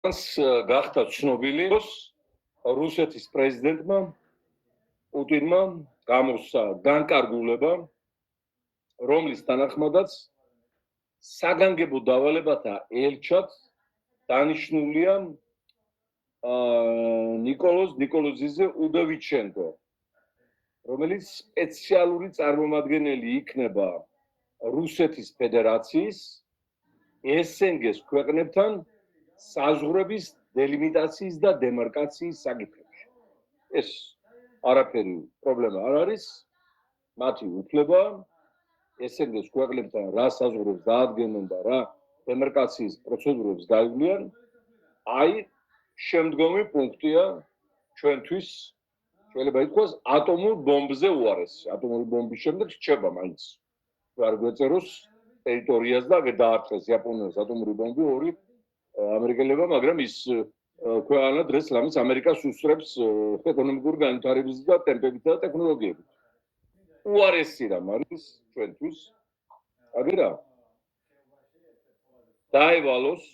გახდა ცნობილი რუსეთის პრეზიდენტმა პუტინმა გამოსცა განკარგულება, რომლის თანახმადაც საგანგებო დავალებათა ელჩად დანიშნულია ნიკოლოზიძე უდოვიჩენკო, რომელიც სპეციალური წარმომადგენელი იქნება რუსეთის ფედერაციის SNG-ს ქვეყნებთან საზღვრების დელიმიტაციის და დემარკაციის საკითხებში. ეს არაფერი პრობლემა არ არის, მათი უფლება SNG-ს ქვეყნებთან რა საზღვრებს დაადგენენ და რა დემარკაციის პროცედურებს გაივლიან, აი შემდგომი პუნქტია ჩვენთვის შეიძლება ითქვას ატომურ ბომბზე უარესი. ატომური ბომბის შემდეგ რჩება მაინც. არ გვეწეროს ტერიტორიას და გადაარტყეს იაპონიას ატომური ბომბი ორი ამერიკელებმა, მაგრამ ის ქვეყანა დღეს ლამის ამერიკას უსწრებს ეკონომიკური განვითარების და ტემპებით და ტექნოლოგიებით. უარესი რამ არის ჩვენთვის. აგერა დაევალოს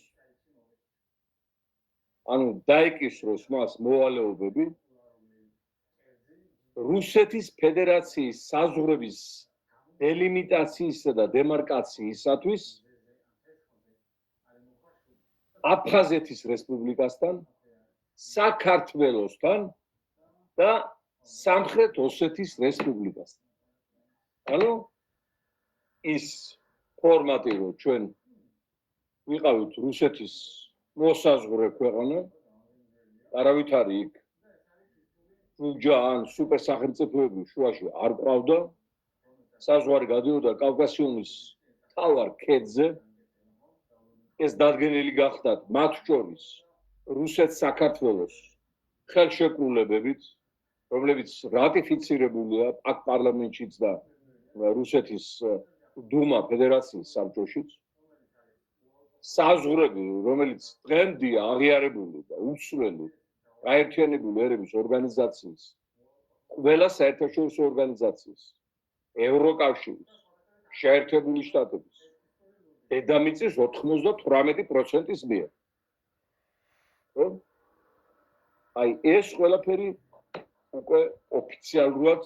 ანუ დაიკისროს მას მოვალეობები რუსეთის ფედერაციის საზღვრების დელიმიტაციისა და დემარკაციისათვის აფხაზეთის რესპუბლიკასთან, საქართველოსთან და სამხრეთ ოსეთის რესპუბლიკასთან. ანუ ის ფორმატი, რომ ჩვენ ვიყავით რუსეთის მოსაზღვრე ქვეყანა, არავით არის იქ ჯუჯა ან სუპერ სახელმწიფოები შუაში არ ყავდა, საზღვარი გადიოდა კავკასიონის თავარ ქედზე, ეს დადგენილი გახდათ მათ შორის რუსეთს საქართველოს ხელშეკრულებებით, რომლებიც რატიფიცირებულია აქ პარლამენტშიც და რუსეთის დუმა ფედერაციის საბჭოშიც. საზღვრები, რომელიც დღემდეა აღიარებული და უცვლელი გაერთიანებული ერების ორგანიზაციის, ყველა საერთაშორისო ორგანიზაციის, ევროკავშირის, შეერთებული შტატების დედამიწის 98%-ის მიერ. აი ეს ყველაფერი უკვე ოფიციალურად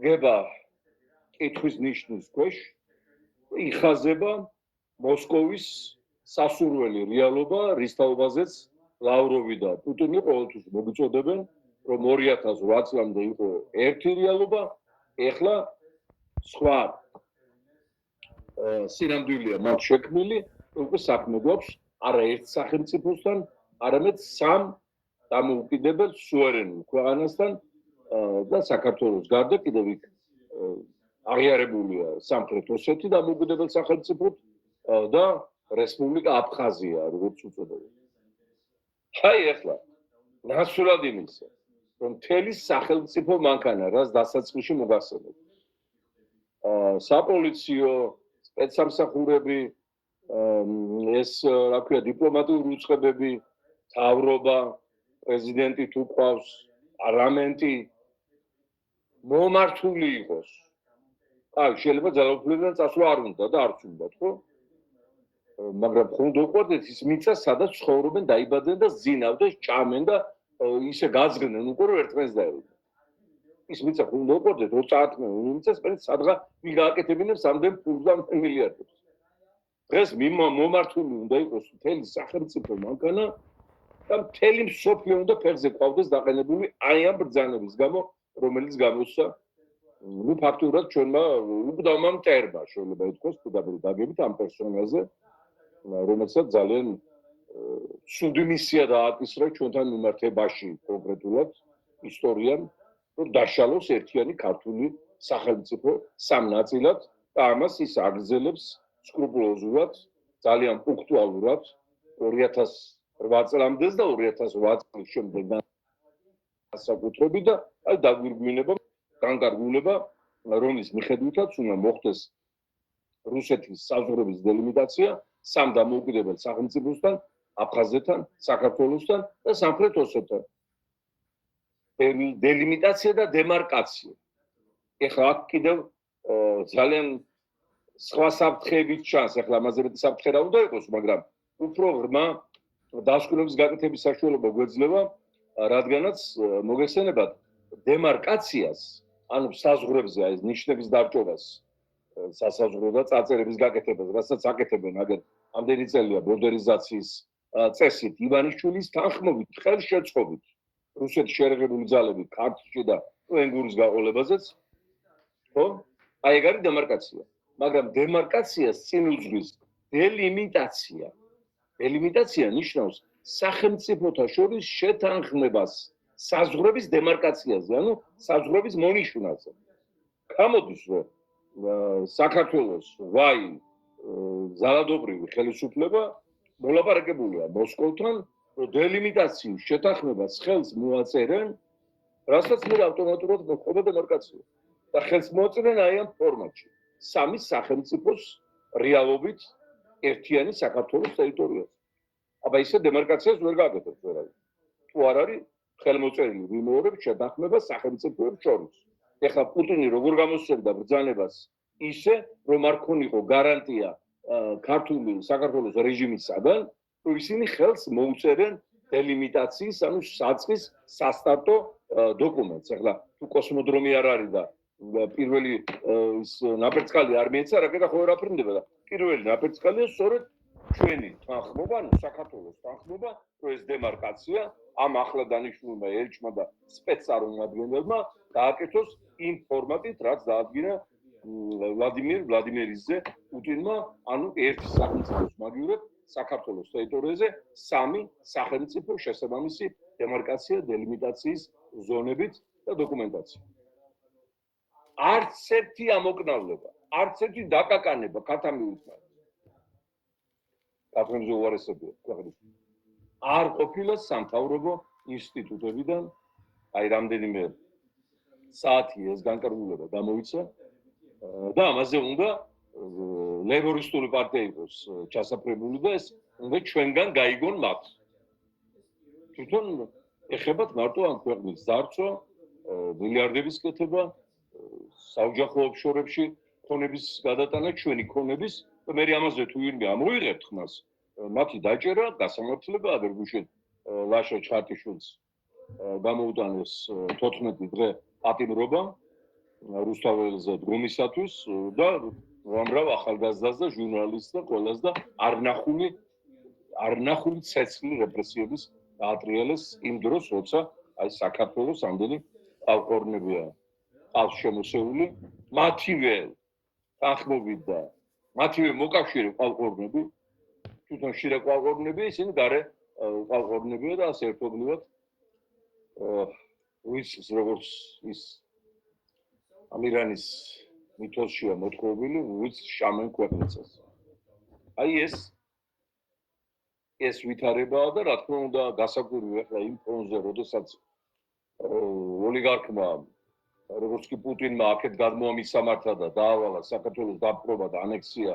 გება კითხვის ნიშნის ქვეშ, იხაზება მოსკოვის სასურველი რეალობა, რის თაობაზეც ლავროვი და პუტინი ყოველთვის მოგიწოდებენ, რომ 2008 წლამდე იყო ერთი რეალობა, ეხლა სხვა სინამდვილეა მათ შექმნილი, უკვე საქმე გვაქვს არა ერთ სახელმწიფოსთან, არამედ სამ დამოუკიდებელ სუვერენულ ქვეყანასთან და საქართველოს გარდა კიდევ იქ აღიარებულია სამხრეთ ოსეთი დამოუკიდებელ სახელმწიფოდ და რესპუბლიკა აფხაზია, როგორც უწოდებენ. აი ახლა ნაცვლად იმისა, რომ მთელი სახელმწიფო მანქანა რას დასაწყისში მოგასწრებთ. საპოლიციო სპეცსამსახურები, ეს რა ქვია, დიპლომატიური უწყებები, მთავრობა, პრეზიდენტი თუ ყავს, პარლამენტი მომართული იყოს. აი, შეიძლება ძალაუფლებიდან წასვლა არ უნდა და არც უნდა, ხო? მაგრამ ხომ დაუყვარდეთ ის მიწა, სადაც ცხოვრობენ, დაიბადნენ და ზინავდნენ, ჭამენ და ისე გაძღნენ უკვე რომ ერთმანეთს დაევრნენ. ის მიწა ხომ დაუყვარდეთ 20 წამენ მიწას, პერეთ სადღა ვიგაკეთებინებს ამდენ ფულს და მილიარდებს. დღეს მომართული უნდა იყოს მთელი სახელმწიფო მანქანა და მთელი მსოფლიო უნდა ფერზე ყავდეს დაყენებული აი ამ ბრძანების გამო, რომელიც გამოსცა ნუ ფაქტურად ჩვენმა უკდავმა მტერმა შეიძლება ითქვას პირდაპირ დაგებით ამ პერსონაჟზე, რომელსაც ძალიან ცუდი მისია დააკისრა ჩვენთან მიმართებაში კონკრეტულად ისტორიამ, რომ დაშალოს ერთიანი ქართული სახელმწიფო სამ ნაწილად და ამას ის აგრძელებს სკრუპულოზურად, ძალიან პუნქტუალურად 2008 წლამდე და 2008 წლის შემდეგ განსაკუთრებით და აი დაგვირგვინება განკარგულება, რომლის მიხედვითაც უნდა მოხდეს რუსეთის საზღვრების დელიმიტაცია სამ დამოუკიდებელ სახელმწიფოსთან, აფხაზეთთან, საქართველოსთან და სამხრეთ ოსეთთან. დელიმიტაცია და დემარკაცია. ეხლა აქ კიდევ ძალიან სხვა საფრთხეებით ჩანს, ეხლა ამაზე მეტი საფრთხე რა უნდა იყოს, მაგრამ უფრო ღრმა დასკვნების გაკეთების საშუალება გვეძლება, რადგანაც მოგეხსენებათ დემარკაციას, ანუ საზღვრებზე აი ნიშნების დარჭობას, სასაზღვრო და წარწერების გაკეთებას, რასაც აკეთებენ აგერ ამდენი წელია ბორდერიზაციის წესით, ივანიშვილის თანხმობით, ხელშეწყობით რუსეთის შეერაღებული ძალები ქართლში და ენგურის გაყოლებაზეც, ხო? აი ეგ არის დემარკაცია. მაგრამ დემარკაციას წინ უძღვის დელიმიტაცია. დელიმიტაცია ნიშნავს სახელმწიფოთა შორის შეთანხმებას საზღვრების დემარკაციაზე, ანუ საზღვრების მონიშნაზე. გამოდის, რომ საქართველოს ვაი ძალადობრივი ხელისუფლება მოლაპარაკებულია მოსკოვთან, რომ დელიმიტაციის შეთანხმებას ხელს მოაწერენ, რასაც მე ავტომატურად მოხდება დემარკაცია. და ხელს მოაწერენ აი ამ ფორმატში. სამი სახელმწიფოს რეალობით ერთიანი საქართველოს ტერიტორიაზე. აბა ისე დემარკაციას ვერ გაკეთებს ვერავინ. თუ არ არის ხელმოწერილი ვიმეორებს შეთანხმება სახელმწიფოებს შორის. ეხლა პუტინი როგორ გამოსცემდა ბრძანებას ისე, რომ არ ქონიყო გარანტია ქართული საქართველოს რეჟიმისაგან, რომ ისინი ხელს მოუწერენ დელიმიტაციის, ანუ საწყის სასტარტო დოკუმენტს. ეხლა თუ კოსმოდრომი არ არის და პირველი ის ნაპერწკალი არ მიეცა, რაკეტა ხო ვერ აფრინდება და პირველი ნაპერწკალია სწორედ ჩვენი თანხმობა, ანუ საქართველოს თანხმობა, რომ ეს დემარკაცია ამ ახლა დანიშნულმა ელჩმა და სპეცწარმოადგენლებმა გააკეთოს იმ ფორმატით, რაც დაადგინა ვლადიმირიძე პუტინმა, ანუ ერთი სახელმწიფოს მაგივრად საქართველოს ტერიტორიაზე სამი სახელმწიფო შესაბამისი დემარკაცია, დელიმიტაციის ზონებით და დოკუმენტაცია. არც ერთი ამოკნავლება, არც ერთი დაკაკანება ქათამივითმარ. ქათმებზე უარესებია ქვეყნის. არ ყოფილა სამთავრობო ინსტიტუტებიდან, აი რამდენიმე საათი ეს განკარგულება გამოიცა და ამაზე უნდა ლეიბორისტული პარტია იყოს ჩასაფრებული და ეს უნდა ჩვენგან გაიგონ მათ. თვითონ ეხებათ მარტო ამ ქვეყნის დარწვა, მილიარდების კეთება, საოჯახო ოფშორებში ქონების გადატანა, ჩვენი ქონების და მე ამაზე თუ ვინმე ამოიღებთ ხმას, მათი დაჭერა, გასამართლება აბერგუშეთ ლაშა ჩარტიშვილს გამოუტანეს 14 დღე პატიმრობა რუსთაველზე დგომისათვის და უამრავ ახალგაზრდას და ჟურნალისტს და ყველას და არნახული ცეცხლი რეპრესიების დაატრიალეს იმ დროს, როცა აი საქართველოს ამდენი ავყორნებია ყავს შემოსეული, მათივე თანხმობით და მათივე მოკავშირე ყავყორნები, თვითონ შიდა ყავყორნები, ისინი გარე ყავყორნებია და ასე ერთობლივად ის როგორც ის ამირანის მითოსშია მოთხოვილი, ვიც შამენ ქვეყნიცას. აი ეს ვითარებაა და რა თქმა უნდა გასაკვირია ახლა იმ ფონზე, როდესაც ოლიგარქმა როგორც კი პუტინმა აქეთ გადმოამისამართა და დაავალა საქართველოს დაპყრობა და ანექსია,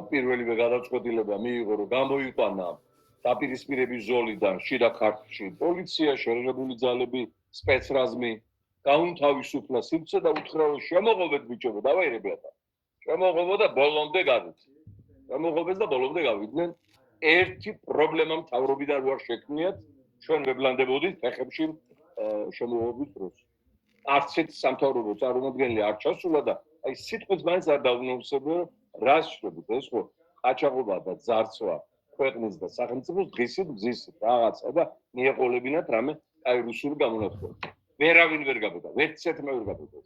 პირველივე გადაწყვეტილება მიიღო, რომ გამოიყვანა დაპირისპირების ზოლიდან შიდა ქართლში პოლიცია, შეერაღებული ძალები, სპეცრაზმი, გაუნთავისუფლა სივრცე და უთხრა, რომ შემოღობეთ ბიჭებო, დავაირებიათ. შემოღობო და ბოლომდე გადით. შემოღობეს და ბოლომდე გავიდნენ. ერთი პრობლემა მთავრობიდან ვარ შექმნიათ, ჩვენ ვებლანდებოდით ფეხებში შემოღობის დროს. არც ერთ სამთავრობო წარმომადგენელი არ ჩასულა და აი სიტყვით მაინც არ დაუნოვსებია, რას შვებით, ეს ხო ყაჩაღობა და ძარცვა ქვეყნის და სახელმწიფოს დღისით გზისით რაღაცა და მიეყოლებინათ რამე აი რუსული გამონათქველი. ვერავინ ვერ გაბედა, ვერც ერთმა ვერ გაბედა.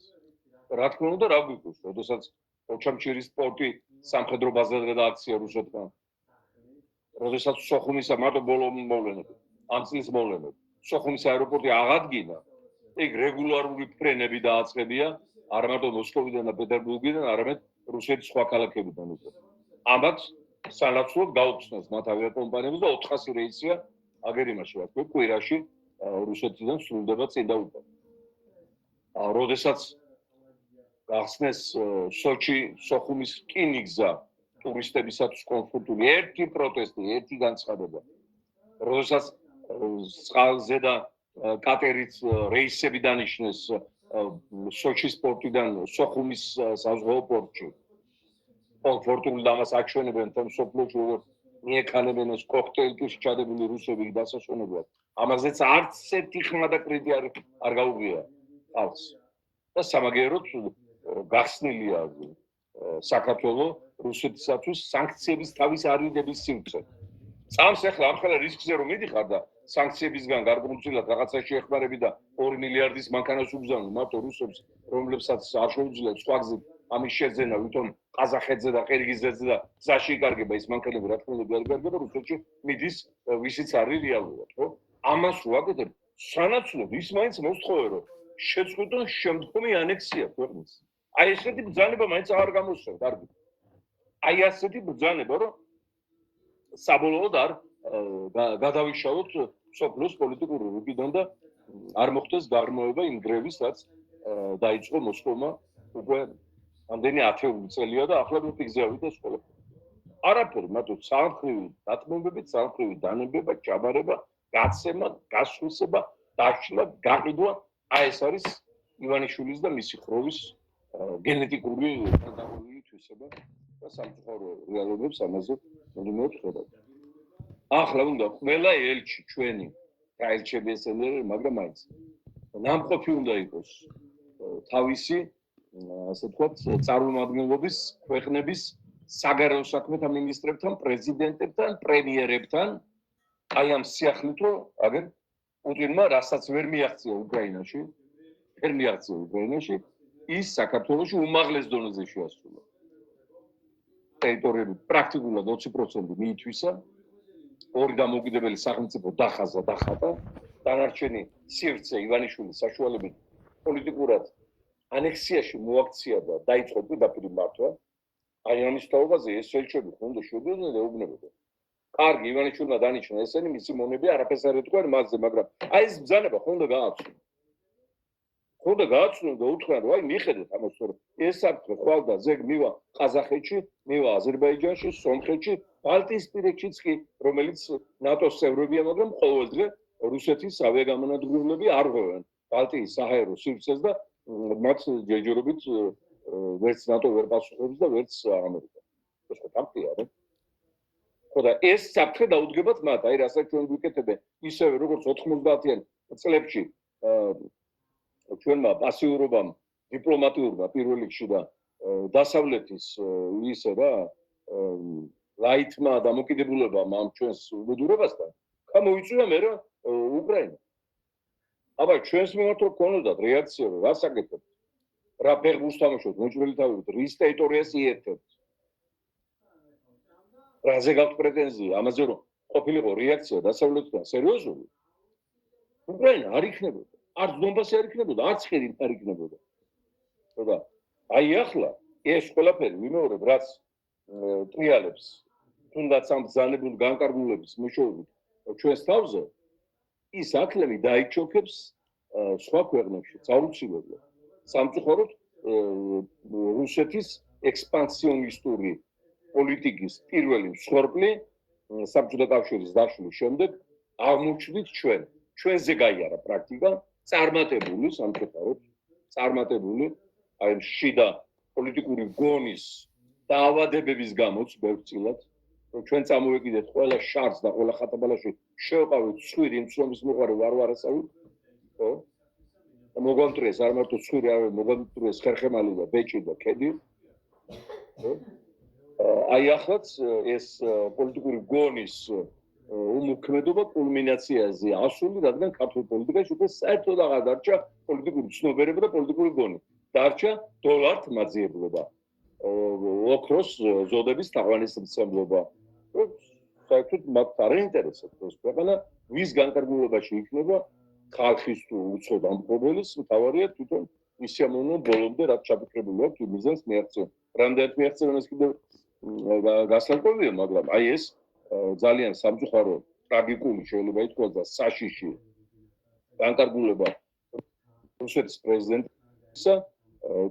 რა თქმა უნდა, რა გვიყვეს, როდესაც ოჩამჩირის პორტი სამხედრო ბაზად გადააქცია რუსეთთან. როდესაც სოხუმისა მარტო ბოლო მოვლენები, ამ წლის მოვლენები, სოხუმის აეროპორტი აღადგინა, ეგ რეგულარული ფრენები დააწყებია, არა მარტო მოსკოვიდან და პეტერბურგიდან, არამედ რუსეთის სხვა ქალაქებიდან უკვე. ამათ სანაცვლოდ გაუხსნეს მათ ავიაკომპანიებს და 400 რეისია აგერ იმაში, რა თქმა უნდა, კვირაში რუსეთიდან სრულდება წინ და უკვე. როდესაც გახსნეს სოხუმის რკინიგზა ტურისტებისათვის კომფორტული ერთი პროტესტი, ერთი განცხადება. როდესაც წყალზე და კატერით რეისები დანიშნეს სოჩის პორტიდან სოხუმის საზღვაო პორტში. კომფორტული და ამას აჩვენებენ თემ სოფლოში, მიექანებენ ეს კოქტეილში ჩადებული რუსები დასასვენებლად. ამაზეც არც ერთი ხმა და კრიტი არ გაუღია ხალხს. და სამაგიეროდ გახსნილია საქართველოს რუსეთისათვის სანქციების თავის არიდების სივრცე. წამს ახლა ამხელა რისკზე რომ მიდიხარ და სანქციებისგან გარკვეულწილად რაღაცა შეეხმარები და 2 მილიარდის მანქანას უგზავნი მარტო რუსებს, რომლებსაც არ შეუძლიათ სხვა გზით ამის შეძენა, ვითომ ყაზახეთზე და ყირგიზეთზე და გზაში იკარგება ის მანქანები, რა თქმა უნდა, იკარგება რუსეთში მიდის ვისიც არის რეალურად, ხო? ამას ვაკეთებ, სანაცვლოდ ის მაინც მოსთხოვე, რომ შეწყვიტონ შემდგომი ანექსია ქვეყნის. აი ესეთი ბრძანება მაინც არ გამოსცემ, კარგი. აი ასეთი ბრძანება, რომ საბოლოოდ არ გადავიშალოთ სოფლის პოლიტიკური რიგიდან და არ მოხდეს გაღრმავება იმ გრევილსაც დაიწყო მოსკოვმა უკვე ამდენი 10 წელია და ახლა მიფიქრებთ ეს ყველაფერი. არაფერი, მარტო სამხრივი დათმობებით, სამხრივი დანებება, ჯაბარება, გაცემა, გასვლისება, დაშლა, გაყიდვა, აი ეს არის ივანიშვილის და მისი ხროვის გენეტიკური დაგავილი თვისება და სამწუხარო რეალობებს ამაზე მომეწოდება. ახლა უნდა ყველა ელჩი ჩვენი გაელჩები ესენები, მაგრამ მაინც ნამყოფი უნდა იყოს თავისი ასე ვთქვათ წარმომადგენლობის ქვეყნების საგარეო საქმეთა მინისტრებთან, პრეზიდენტებთან, პრემიერებთან აი ამ სიახლით რომ აგერ პუტინმა რასაც ვერ მიაღწია უკრაინაში, ის საქართველოში უმაღლეს დონეზე შეასრულა. ტერიტორიები პრაქტიკულად 20% მიითვისა, ორი დამოუკიდებელი სახელმწიფო დახატა, დანარჩენი სივრცე ივანიშვილის საშუალებით პოლიტიკურად ანექსიაში მოაქცია და დაიწყო პირდაპირ მართვა. აი ამის თაობაზე ეს ელჩები ხონდა შედიოდნენ და ეუბნებოდნენ. კარგი, ივანიშვილმა დანიშნა ესენი მისი მონები არაფერს არ ეთქვენ მასზე, მაგრამ აი ეს ბრძანება ხონდა გააცნო. და უთხრა რომ აი მიხედეთ ამას რომ ეს საფრთხე ხვალდა ზეგ მივა ყაზახეთში, მივა აზერბაიჯანში, სომხეთში, ბალტიისპირეთშიც კი, რომელიც ნატოს წევრებია, მაგრამ ყოველდღე რუსეთის ავიაგამონადირებლები არ ღვევენ ბალტიის საჰაერო სივრცეს და მათ ჯერჯერობით ვერც ნატო ვერ პასუხობს და ვერც ამერიკა. ეს ფაქტია, რა. ხოდა ეს საფრთხე დაუდგებათ მათ, აი რასაც ჩვენ ვიკეთებენ, ისევე როგორც 90-იან წლებში ჩვენმა პასიურობამ დიპლომატიურმა პირველ რიგში და დასავლეთის ისე რა ლაითმა დამოკიდებულებამ ამ ჩვენს უბედურებასთან გამოიწვია მე რა უკრაინა. აბა ჩვენს მიმართ ქონოდათ რეაქცია რა საკეთებთ? რა ფეხბურთს თამაშობთ, მოჭრილი თავით, რის ტერიტორიას იერთებთ? რაზე გაქვთ პრეტენზია? ამაზე რომ ყოფილიყო რეაქცია დასავლეთიდან სერიოზული, უკრაინა არ იქნებოდა. არც დონბასი არ იქნებოდა, არც ხიდი არ იქნებოდა. ხოდა აი ახლა ეს ყველაფერი ვიმეორებ, რაც ტრიალებს თუნდაც ამ ბრძანებულ განკარგულების მეშვეობით ჩვენს თავზე, ის აკლები დაიჩოქებს სხვა ქვეყნებში, აუცილებლად. სამწუხაროდ რუსეთის ექსპანსიონისტური პოლიტიკის პირველი მსხვერპლი საბჭოთა კავშირის დაშლის შემდეგ აღმოჩნდით ჩვენზე გაიარა პრაქტიკა წარმატებული სამწუხაროდ აი შიდა პოლიტიკური გონის დაავადებების გამოც ბევრწილად ჩვენ წამოვეკიდეთ ყველა შარს და ყველა ხატაბალაში შევყავით ცხვირი მცლობის მოყარე ვარვარასავი ხო მოგავტრიეს არ მარტო ცხვირი არ მოგავტრიეს ხერხემალი და ბეჭი და ქედი ხო აი ახაც ეს პოლიტიკური გონის უმოქმედობა კულმინაციაზე ასული, რადგან ქართულ პოლიტიკაში უკვე საერთოდ აღარ დარჩა პოლიტიკური ცნობიერება და პოლიტიკური გონი. დარჩა დოლართ მაძიებლობა, ოქროს ზოდების თაყვანისმცემლობა. საერთოდ მათ არ ინტერესებს ეს ქვეყანა, ვის განკარგულებაში იქნება ხალხის თუ უცხო დამპყრობელის, მთავარია თვითონ ის ამონო ბოლომდე რაც ჩაფიქრებული აქვს იმიზანს მიაღწევენ. რამდენად მიაღწევენ ეს კიდევ გასაკუთრებია, მაგრამ აი ეს ძალიან სამწუხარო ტრაგიკული შეიძლება ითქვას და საშიში განკარგულება რუსეთის პრეზიდენტისა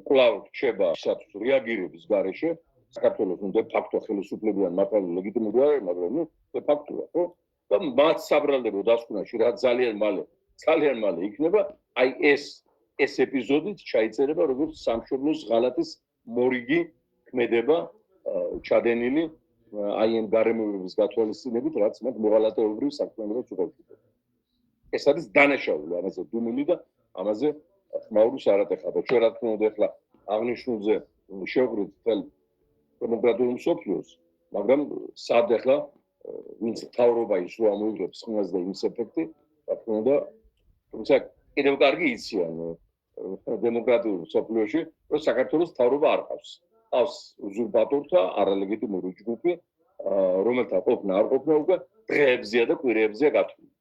კვლავ რჩება საერთოდ რეაგირების გარეშე საქართველოს ნუ დე ფაქტო ხელისუფლებიან მართალი ლეგიტიმური არ არის, მაგრამ ნუ დე ფაქტოა, ხო? და მათ საბრალდებო დასკვნაში რა ძალიან მალე იქნება, აი ეს ეპიზოდით ჩაიწერება როგორც სამშობლოს ღალატის მორიგი ქმედება ჩადენილი აი ამ გარემოებების გათვალისწინებით, რაც მათ მოღალატეობრივ საქმიანობას უყურებდა. ეს არის დანაშაული, ამაზე დუმილი და ამაზე ხმაურის არ ატეხა და ჩვენ რა თქმა უნდა ახლა აღნიშნულზე შევღრით თელ დემოკრატიულ მსოფლიოს, მაგრამ სად ახლა ვინც მთავრობა ის რო ამოიღებს ხმას და იმის ეფექტი, რა თქმა უნდა, თუმცა კიდევ კარგი იციან დემოკრატიულ მსოფლიოში, რომ საქართველოს მთავრობა არ ყავს. ყავს უზურპატორთა არალეგიტიმური ჯგუფი, რომელთა ყოფნა არ ყოფნა უკვე დღეებზეა და კვირეებზეა გათვლილი.